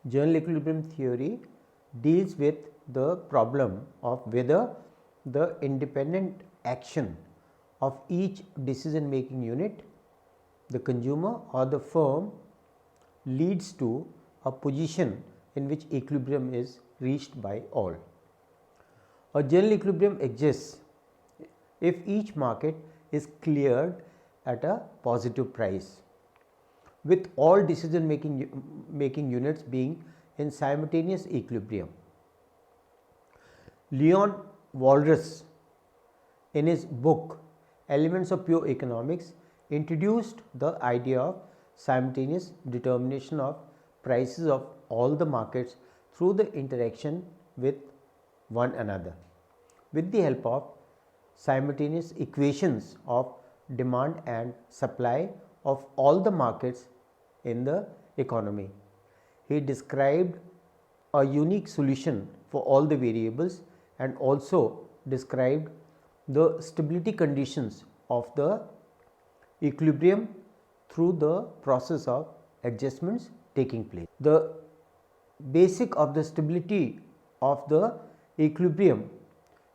General equilibrium theory deals with the problem of whether the independent action of each decision making unit, the consumer or the firm, leads to a position in which equilibrium is reached by all. A general equilibrium exists if each market is cleared at a positive price, with all decision making units being in simultaneous equilibrium. Leon Walrasian, in his book Elements of Pure Economics, introduced the idea of simultaneous determination of prices of all the markets through the interaction with one another, with the help of simultaneous equations of demand and supply of all the markets in the economy. He described a unique solution for all the variables and also described the stability conditions of the equilibrium through the process of adjustments taking place. The basic of the stability of the equilibrium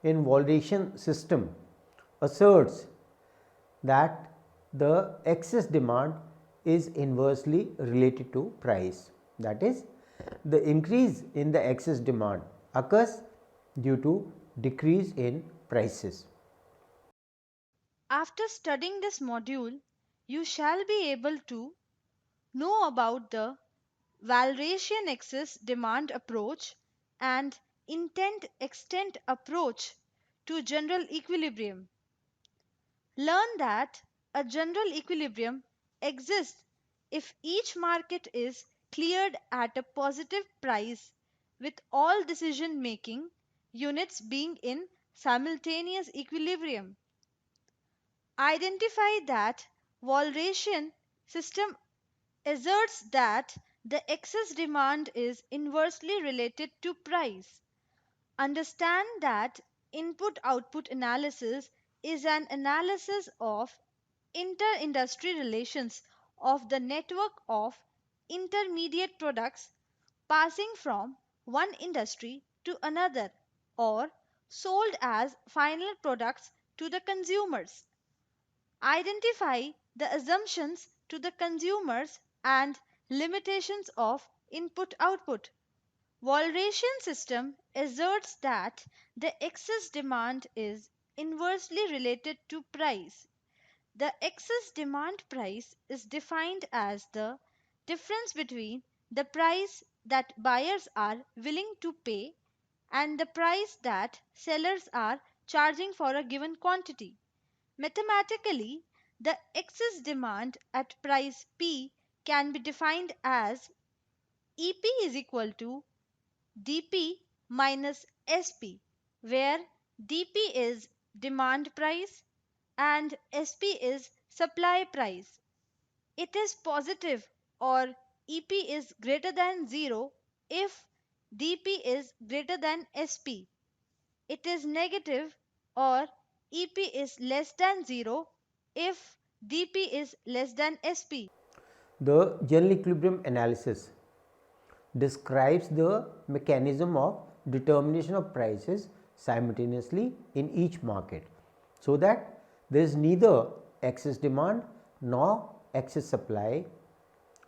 in Walrasian system asserts that the excess demand is inversely related to price. That is, the increase in the excess demand occurs due to decrease in prices. After studying this module, you shall be able to know about the Walrasian excess demand approach and intent extent approach to general equilibrium. Learn that a general equilibrium exists if each market is cleared at a positive price, with all decision making units being in simultaneous equilibrium. Identify that Walrasian system asserts that the excess demand is inversely related to price. Understand that input output analysis is an analysis of inter-industry relations of the network of intermediate products passing from one industry to another or sold as final products to the consumers. Identify the assumptions to the consumers and limitations of input output. Walrasian system asserts that the excess demand is inversely related to price. The excess demand price is defined as the difference between the price that buyers are willing to pay and the price that sellers are charging for a given quantity. Mathematically, the excess demand at price P can be defined as EP is equal to DP minus SP, where DP is demand price and SP is supply price. It is positive or EP is greater than 0 if DP is greater than SP. It is negative or EP is less than 0 if DP is less than SP. The general equilibrium analysis describes the mechanism of determination of prices simultaneously in each market, so that there is neither excess demand nor excess supply,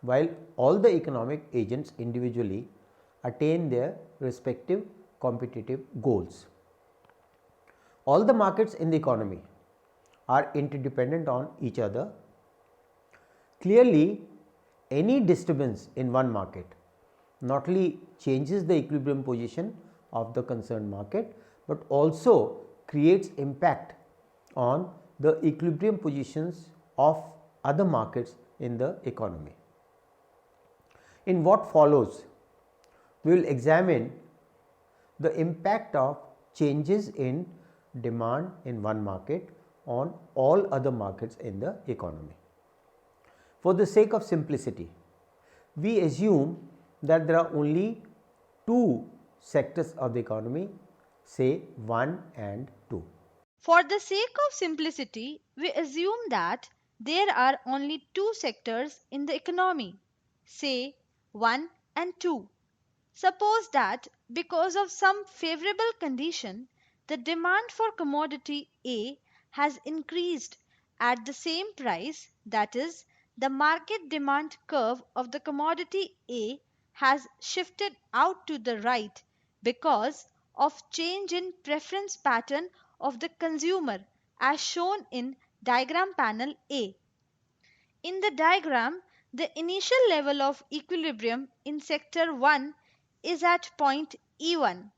while all the economic agents individually attain their respective competitive goals. All the markets in the economy are interdependent on each other. Clearly, any disturbance in one market not only changes the equilibrium position of the concerned market, but also creates impact on the equilibrium positions of other markets in the economy. In what follows, we will examine the impact of changes in demand in one market on all other markets in the economy. For the sake of simplicity, we assume that there are only two sectors of the economy, say 1 and 2. For the sake of simplicity, we assume that there are only two sectors in the economy, say 1 and 2. Suppose that because of some favorable condition, the demand for commodity A has increased at the same price, that is, the market demand curve of the commodity A has shifted out to the right because of change in preference pattern of the consumer as shown in diagram panel A. In the diagram, the initial level of equilibrium in sector 1 is at point E1.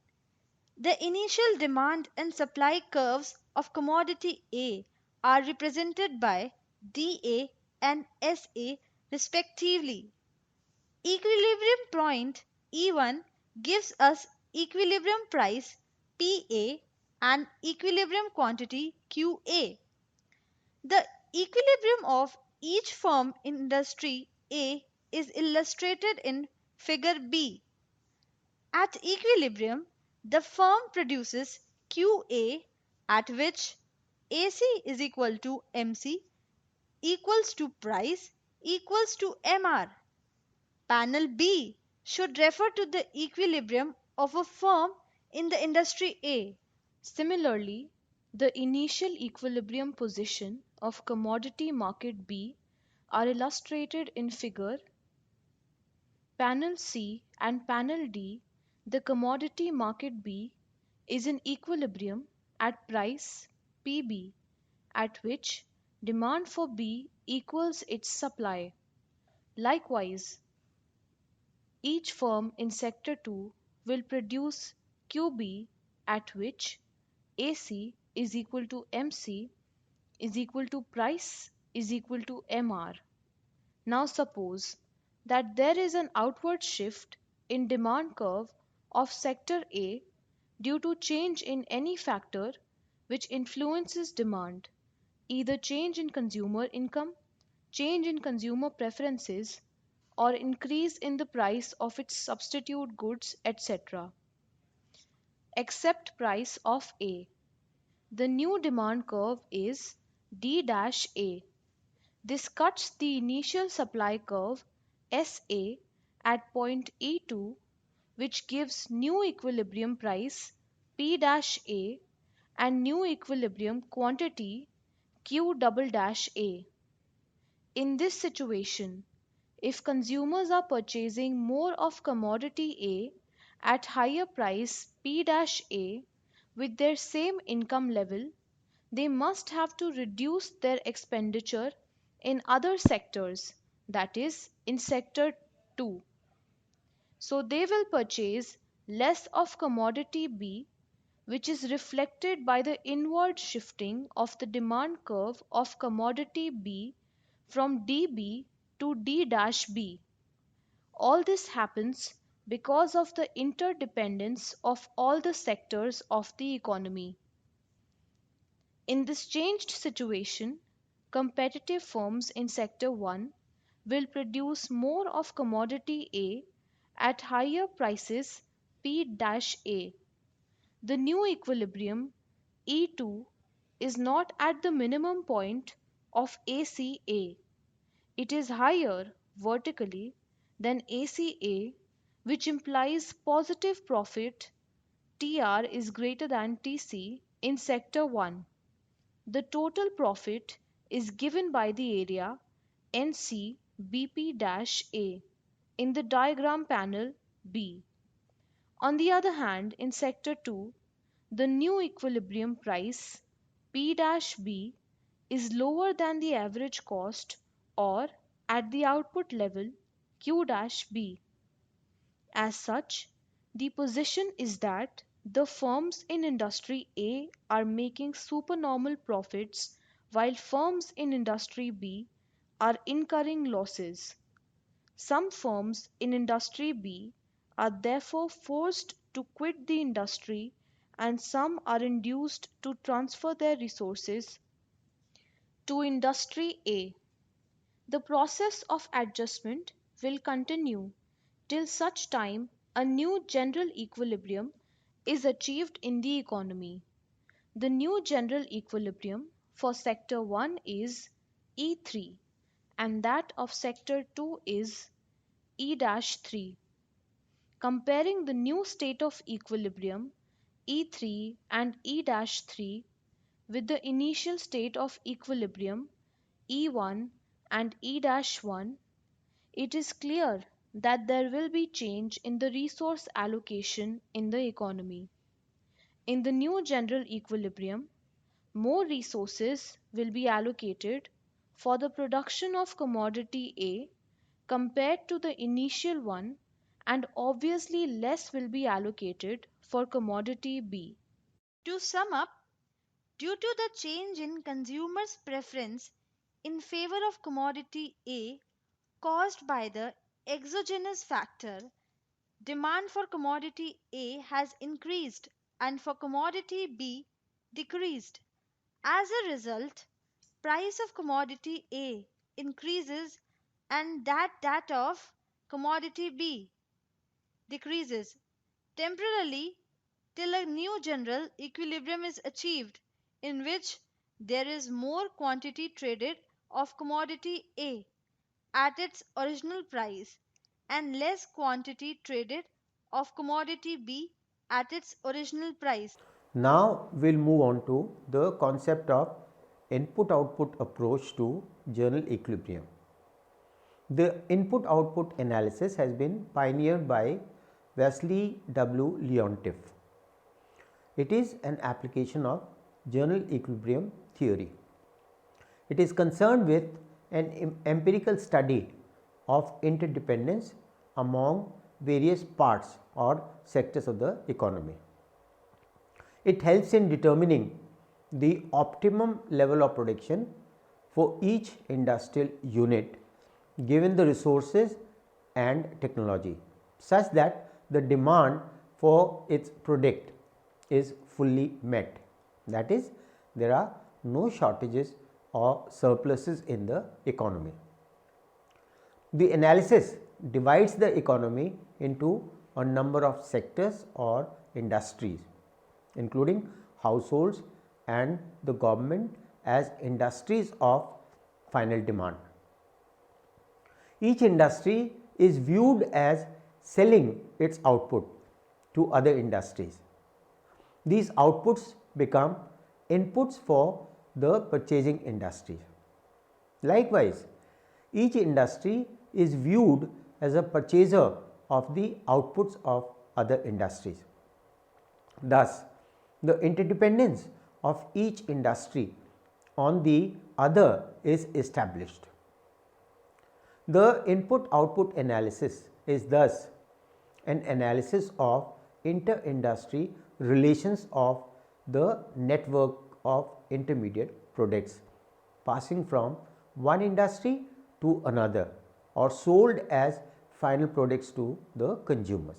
The initial demand and supply curves of commodity A are represented by dA and SA respectively. Equilibrium point E1 gives us equilibrium price PA and equilibrium quantity QA. The equilibrium of each firm in industry A is illustrated in figure B. At equilibrium, the firm produces QA at which AC is equal to MC equals to price equals to MR. Panel B should refer to the equilibrium of a firm in the industry A. Similarly, the initial equilibrium position of commodity market B are illustrated in figure panel C and panel D. The commodity market B is in equilibrium at price PB, at which demand for B equals its supply. Likewise, each firm in sector 2 will produce QB at which AC is equal to MC is equal to price is equal to MR. Now suppose that there is an outward shift in demand curve of sector A due to change in any factor which influences demand, either change in consumer income, change in consumer preferences, or increase in the price of its substitute goods, etc. Except price of A. The new demand curve is D-A. This cuts the initial supply curve SA at point E2, which gives new equilibrium price P-A and new equilibrium quantity Q-A. In this situation, if consumers are purchasing more of commodity A at higher price P-A with their same income level, they must have to reduce their expenditure in other sectors, that is, in sector 2. So they will purchase less of commodity B, which is reflected by the inward shifting of the demand curve of commodity B from DB to D-B. All this happens because of the interdependence of all the sectors of the economy. In this changed situation, competitive firms in sector 1 will produce more of commodity A at higher prices P-A. The new equilibrium E2 is not at the minimum point of ACA. It is higher vertically than ACA, which implies positive profit TR is greater than TC in sector 1. The total profit is given by the area NC BP-A in the diagram panel B. On the other hand, in sector 2, the new equilibrium price P-B is lower than the average cost or at the output level Q-B. As such, the position is that the firms in industry A are making supernormal profits while firms in industry B are incurring losses. Some firms in industry B are therefore forced to quit the industry and some are induced to transfer their resources to industry A. The process of adjustment will continue till such time a new general equilibrium is achieved in the economy. The new general equilibrium for sector 1 is E3 and that of sector 2 is E-3. Comparing the new state of equilibrium E3 and E-3 with the initial state of equilibrium E1 and E-1, it is clear that there will be change in the resource allocation in the economy. In the new general equilibrium, more resources will be allocated for the production of commodity A compared to the initial one, and obviously less will be allocated for commodity B. To sum up, due to the change in consumers' preference in favor of commodity A caused by the exogenous factor, demand for commodity A has increased and for commodity B decreased. As a result, price of commodity A increases and that of commodity B decreases temporarily till a new general equilibrium is achieved, in which there is more quantity traded of commodity A at its original price and less quantity traded of commodity B at its original price. Now we'll move on to the concept of input output approach to journal equilibrium. The input output analysis has been pioneered by Wesley W. Leontief. It is an application of journal equilibrium theory. It is concerned with an empirical study of interdependence among various parts or sectors of the economy. It helps in determining the optimum level of production for each industrial unit given the resources and technology, such that the demand for its product is fully met. That is, there are no shortages or surpluses in the economy. The analysis divides the economy into a number of sectors or industries, including households and the government as industries of final demand. Each industry is viewed as selling its output to other industries. These outputs become inputs for the purchasing industry. Likewise, each industry is viewed as a purchaser of the outputs of other industries. Thus, the interdependence of each industry on the other is established. The input output analysis is thus an analysis of inter-industry relations of the network of intermediate products passing from one industry to another or sold as final products to the consumers.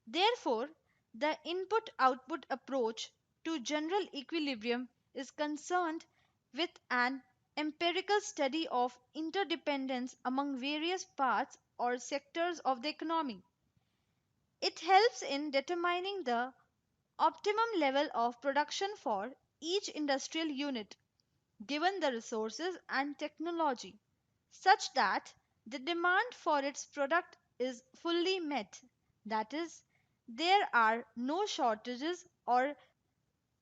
Therefore, the input output approach to general equilibrium is concerned with an empirical study of interdependence among various parts or sectors of the economy. It helps in determining the optimum level of production for each industrial unit given the resources and technology, such that the demand for its product is fully met. That is, there are no shortages or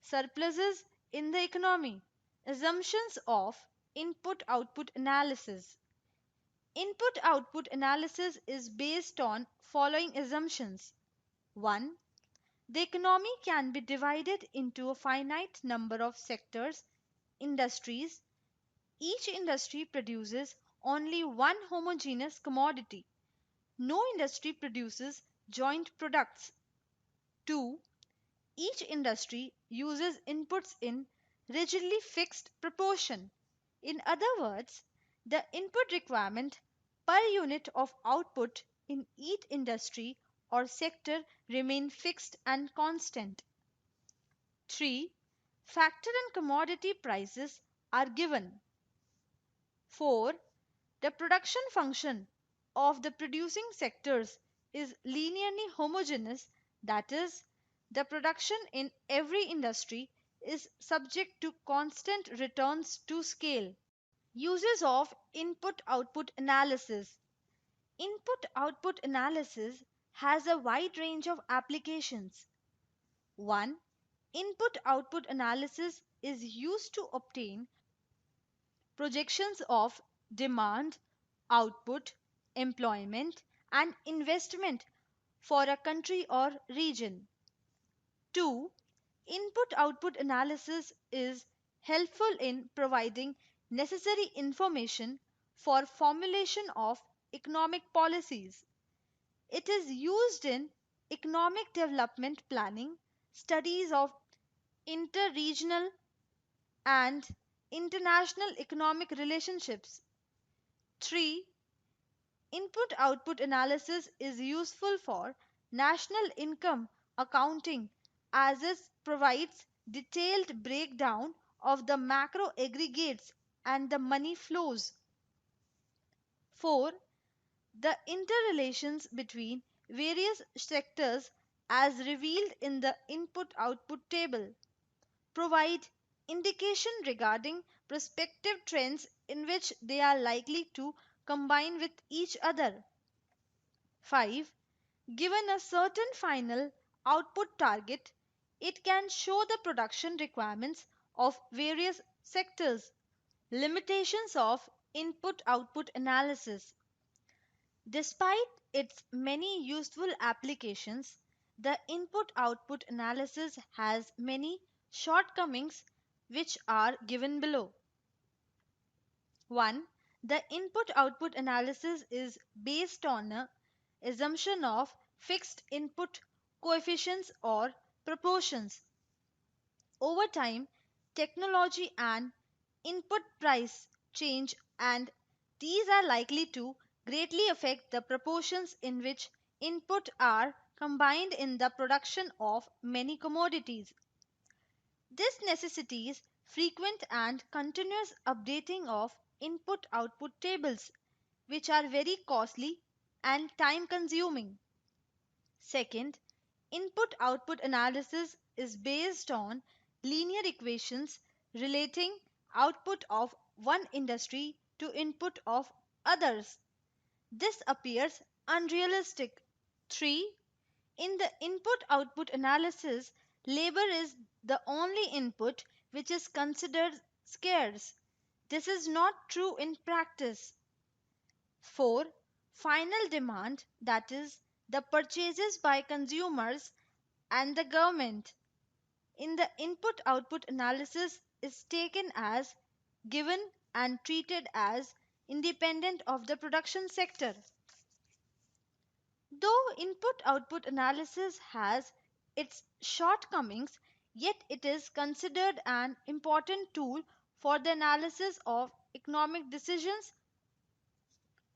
surpluses in the economy. Assumptions of input output analysis. Input output analysis is based on following assumptions. 1. The economy can be divided into a finite number of sectors, industries. Each industry produces only one homogeneous commodity. No industry produces joint products. 2. Each industry uses inputs in rigidly fixed proportion. In other words, the input requirement per unit of output in each industry or sector remain fixed and constant. 3. Factor and commodity prices are given. 4. The production function of the producing sectors is linearly homogeneous, that is, the production in every industry is subject to constant returns to scale. Uses of input output analysis. Input output analysis has a wide range of applications. 1. Input output analysis is used to obtain projections of demand, output, employment, and investment for a country or region. 2. Input output analysis is helpful in providing necessary information for formulation of economic policies. It is used in economic development planning, studies of interregional and international economic relationships. 3. Input output analysis is useful for national income accounting as it provides detailed breakdown of the macro aggregates and the money flows. 4. The interrelations between various sectors as revealed in the input output table provide indication regarding prospective trends in which they are likely to combine with each other. 5. Given a certain final output target, it can show the production requirements of various sectors. Limitations of input output analysis. Despite its many useful applications, the input output analysis has many shortcomings which are given below. 1. The input output analysis is based on a assumption of fixed input coefficients or proportions. Over time, technology and input price change, and these are likely to greatly affect the proportions in which input are combined in the production of many commodities. This necessitates frequent and continuous updating of input output tables, which are very costly and time consuming. Second, input output analysis is based on linear equations relating output of one industry to input of others. This appears unrealistic. 3. In the input output analysis, labor is the only input which is considered scarce. This is not true in practice. 4. Final demand, that is, the purchases by consumers and the government, in the input output analysis is taken as given and treated as independent of the production sector. Though input output analysis has its shortcomings, yet it is considered an important tool for the analysis of economic decisions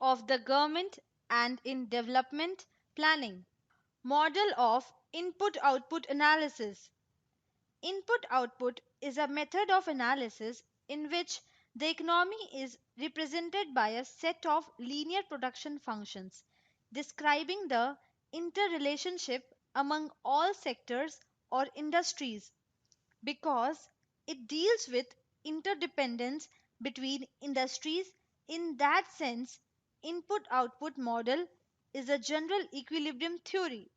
of the government and in development planning. Model of input output analysis. Input output is a method of analysis in which the economy is represented by a set of linear production functions describing the interrelationship among all sectors or industries. Because it deals with interdependence between industries, in that sense, input output model is a general equilibrium theory.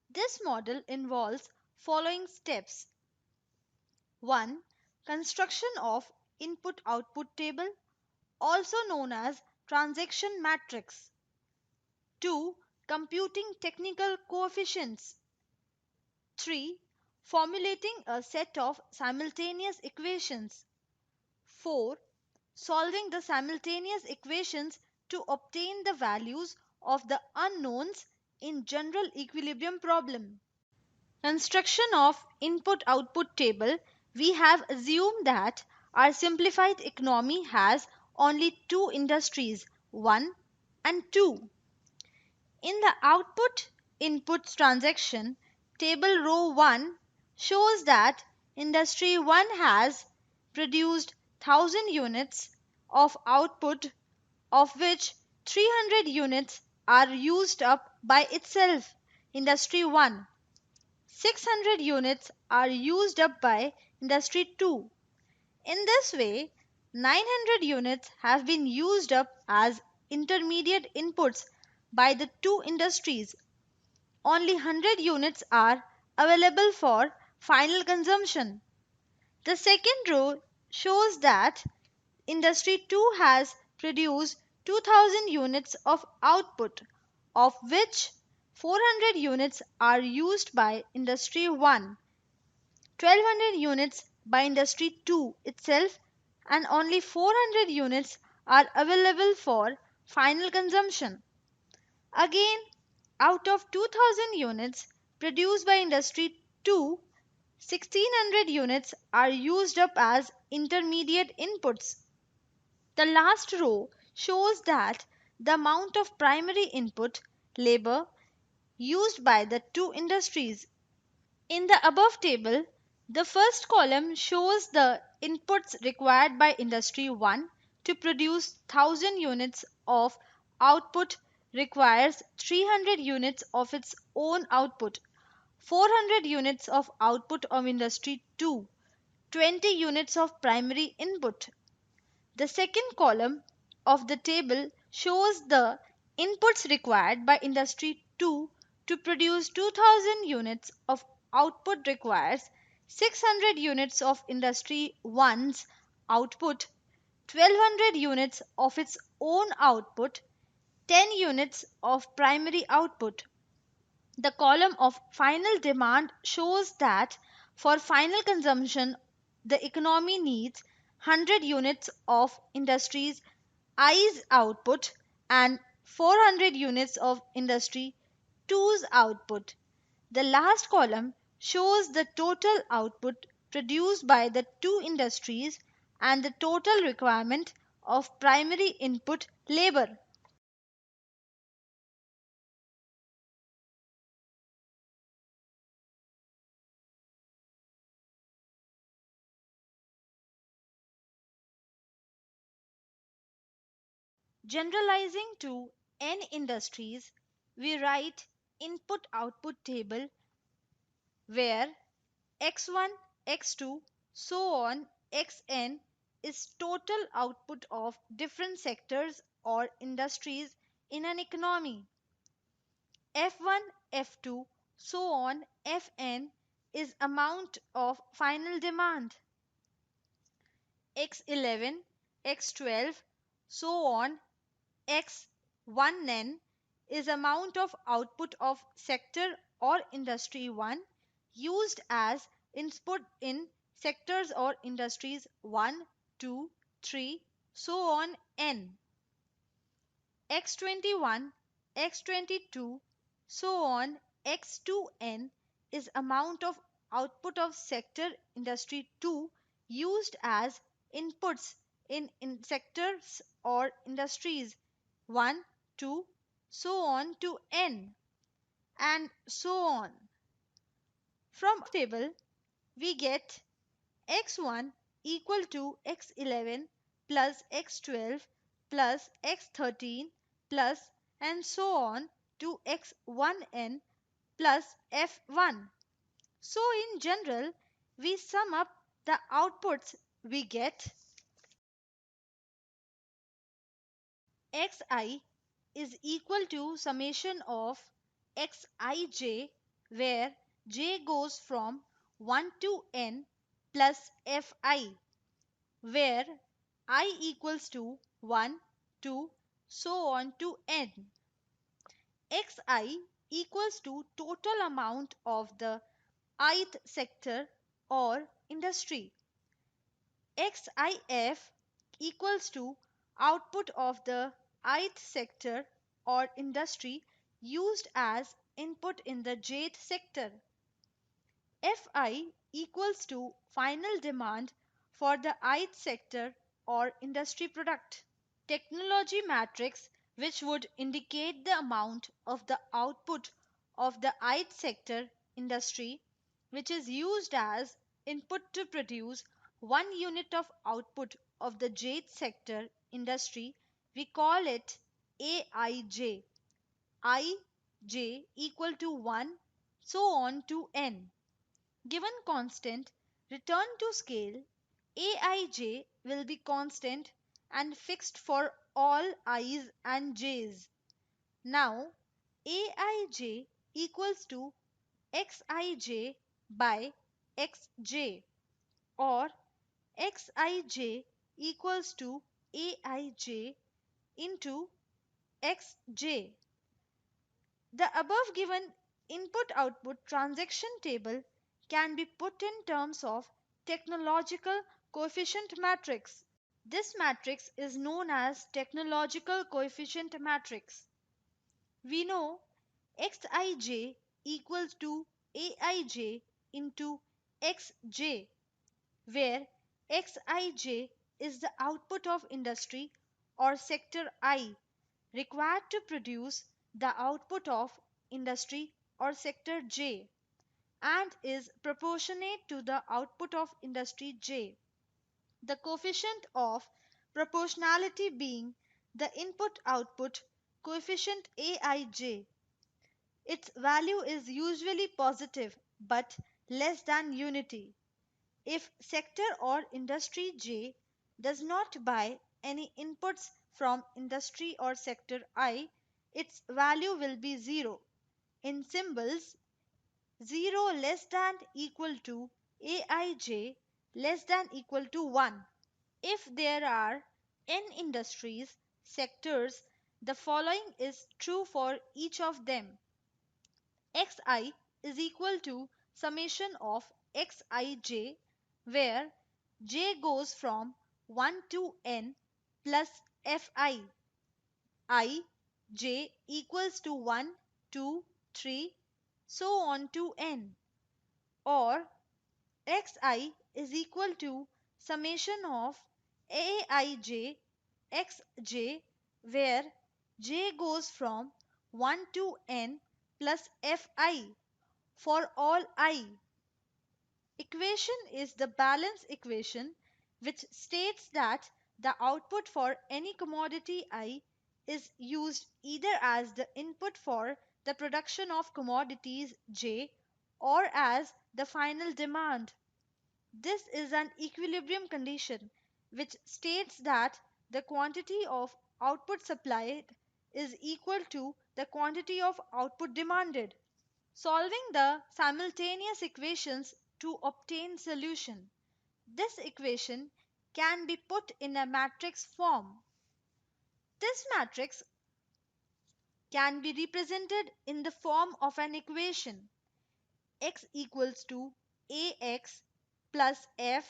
This model involves following steps. 1. Construction of input output table, also known as transaction matrix. 2. Computing technical coefficients. 3. Formulating a set of simultaneous equations. 4. Solving the simultaneous equations to obtain the values of the unknowns in general equilibrium problem. Construction of input output table, we have assumed that our simplified economy has only two industries, 1 and 2. In the output input transaction, table row 1 shows that industry 1 has produced 1000 units of output, of which 300 units are used up by itself. Industry 1. 600 units are used up by Industry 2. In this way, 900 units have been used up as intermediate inputs by the two industries. only 100 units are available for final consumption. The second row shows that Industry 2 has produced 2000 units of output, of which 400 units are used by Industry 1, 1200 units by Industry 2 itself, and only 400 units are available for final consumption. Again, out of 2000 units produced by Industry 2, 1600 units are used up as intermediate inputs. The last row shows that the amount of primary input labor used by the two industries. In the above table, the first column shows the inputs required by Industry 1 to produce 1000 units of output requires 300 units of its own output, 400 units of output of Industry 2, 20 units of primary input. The second column of the table shows the inputs required by Industry 2 to produce 2000 units of output requires 600 units of Industry 1's output, 1200 units of its own output, 10 units of primary output. The column of final demand shows that for final consumption, the economy needs 100 units of industries I's output and 400 units of industry two's output. The last column shows the total output produced by the two industries and the total requirement of primary input labor. Generalizing to n industries, we write input output table where x1, x2, so on xn is total output of different sectors or industries in an economy. F1, F2, so on Fn is amount of final demand. X11, X12, so on X1n is amount of output of sector or industry 1 used as input in sectors or industries 1, 2, 3, so on n. X21, X22, so on X2n is amount of output of sector industry 2 used as inputs in sectors or industries 1, 2, so on to n, and so on. From table, we get x1 equal to x11 plus x12 plus x13 plus and so on to x1n plus f1. So in general, we sum up the outputs we get. Xi is equal to summation of xij, where j goes from 1 to n plus fi, where I equals to 1, 2, so on to n. Xi equals to total amount of the ith sector or industry. XIF equals to output of the ith sector or industry used as input in the jth sector. Fi equals to final demand for the ith sector or industry product. Technology matrix, which would indicate the amount of the output of the ith sector industry which is used as input to produce 1 unit of output of the jth sector industry, we call it aij. Ij equal to 1, so on to n. Given constant return to scale, aij will be constant and fixed for all i's and j's. Now, aij equals to xij by xj, or xij equals to aij into xj. The above given input output transaction table can be put in terms of technological coefficient matrix. This matrix is known as technological coefficient matrix. We know xij equals to aij into xj, where xij is the output of industry or sector I required to produce the output of industry or sector J, and is proportionate to the output of industry J. The coefficient of proportionality being the input output coefficient Aij. Its value is usually positive but less than unity. If sector or industry J does not buy any inputs from industry or sector I, its value will be 0. In symbols, 0 less than equal to Aij less than equal to 1. If there are n industries sectors, the following is true for each of them. Xi is equal to summation of xij, where j goes from 1 to n plus fi. I j equals to 1, 2, 3, so on to n. Or xi is equal to summation of aij xj, where j goes from 1 to n plus fi for all I. Equation is the balance equation which states that the output for any commodity I is used either as the input for the production of commodities J or as the final demand. This is an equilibrium condition which states that the quantity of output supplied is equal to the quantity of output demanded. Solving the simultaneous equations to obtain solution. This equation can be put in a matrix form. This matrix can be represented in the form of an equation: x equals to ax plus f,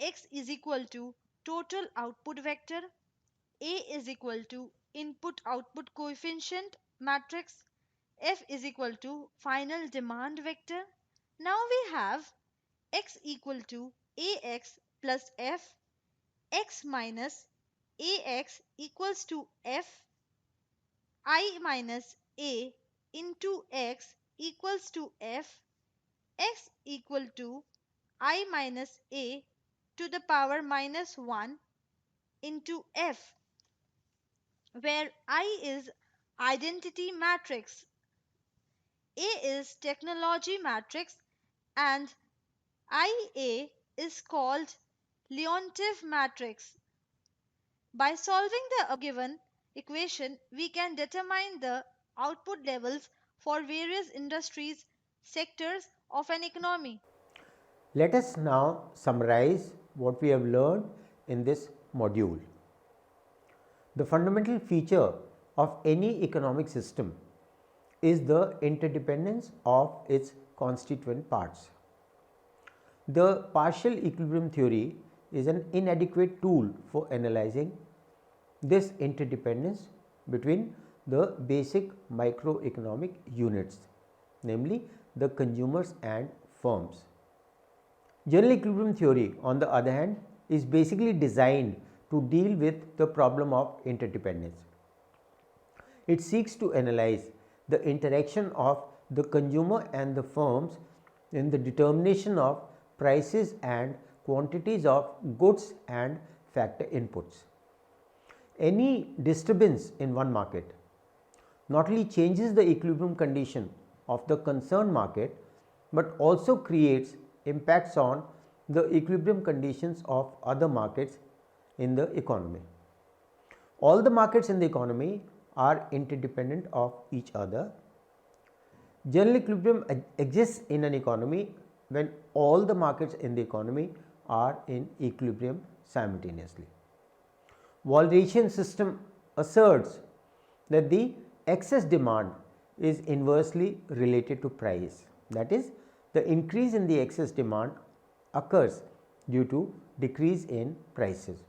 x is equal to total output vector, a is equal to input output coefficient matrix, f is equal to final demand vector. Now we have x equal to ax plus f, x minus ax equals to f, I minus a into x equals to f, x equal to I minus a to the power minus 1 into f, where I is identity matrix, a is technology matrix, and IA is called Leontief matrix. By solving the above given equation, we can determine the output levels for various industries, sectors of an economy. Let us now summarize what we have learned in this module. The fundamental feature of any economic system is the interdependence of its constituent parts. The partial equilibrium theory is an inadequate tool for analyzing this interdependence between the basic microeconomic units, namely the consumers and firms. General equilibrium theory, on the other hand, is basically designed to deal with the problem of interdependence. It seeks to analyze the interaction of the consumer and the firms in the determination of prices and quantities of goods and factor inputs. Any disturbance in one market not only changes the equilibrium condition of the concerned market but also creates impacts on the equilibrium conditions of other markets in the economy. All the markets in the economy are interdependent of each other. General equilibrium exists in an economy when all the markets in the economy are in equilibrium simultaneously. Walrasian system asserts that the excess demand is inversely related to price. That is, the increase in the excess demand occurs due to decrease in prices.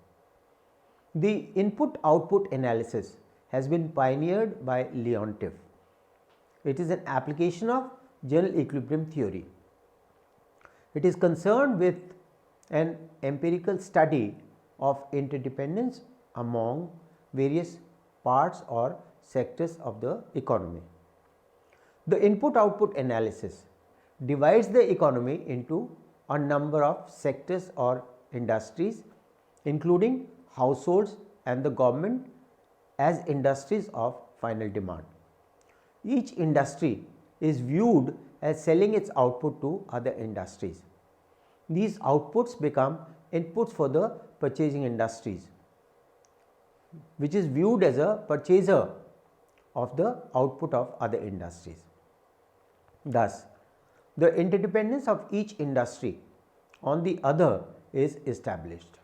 The input-output analysis has been pioneered by Leontief. It is an application of general equilibrium theory. It is concerned with an empirical study of interdependence among various parts or sectors of the economy. The input-output analysis divides the economy into a number of sectors or industries, including households and the government as industries of final demand. Each industry is viewed as selling its output to other industries. These outputs become inputs for the purchasing industries, which is viewed as a purchaser of the output of other industries. Thus, the interdependence of each industry on the other is established.